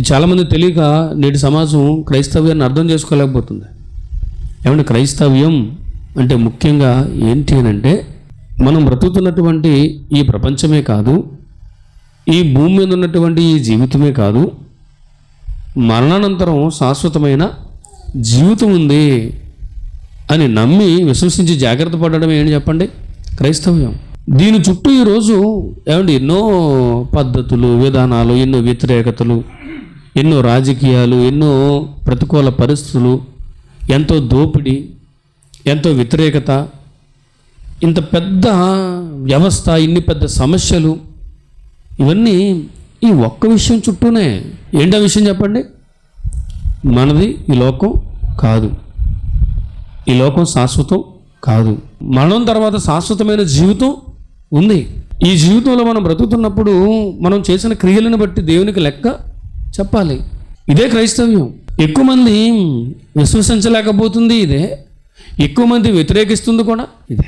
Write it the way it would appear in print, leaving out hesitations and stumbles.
చాలామంది తెలియక నేటి సమాజం క్రైస్తవ్యాన్ని అర్థం చేసుకోలేకపోతుంది. ఏమంటే క్రైస్తవ్యం అంటే ముఖ్యంగా ఏంటి అని అంటే, మనం బ్రతుకుతున్నటువంటి ఈ ప్రపంచమే కాదు, ఈ భూమి మీద ఉన్నటువంటి ఈ జీవితమే కాదు, మరణానంతరం శాశ్వతమైన జీవితం ఉంది అని నమ్మి విశ్వసించి జాగ్రత్త పడడం ఏంటి చెప్పండి, క్రైస్తవ్యం. దీని చుట్టూ ఈరోజు ఏమండి ఎన్నో పద్ధతులు, విధానాలు, ఎన్నో వ్యతిరేకతలు, ఎన్నో రాజకీయాలు, ఎన్నో ప్రతికూల పరిస్థితులు, ఎంతో దోపిడీ, ఎంతో వ్యతిరేకత, ఇంత పెద్ద వ్యవస్థ, ఇన్ని పెద్ద సమస్యలు, ఇవన్నీ ఈ ఒక్క విషయం చుట్టూనే. ఏంటో విషయం చెప్పండి, మనది ఈ లోకం కాదు, ఈ లోకం శాశ్వతం కాదు, మరణం తర్వాత శాశ్వతమైన జీవితం ఉంది. ఈ జీవితంలో మనం బ్రతుకుతున్నప్పుడు మనం చేసిన క్రియలను బట్టి దేవునికి లెక్క చెప్పాలి. ఇదే క్రైస్తవ్యం. ఎక్కువ మంది విశ్వసించలేకపోతుంది ఇదే, ఎక్కువ మంది వ్యతిరేకిస్తుంది కూడా ఇదే.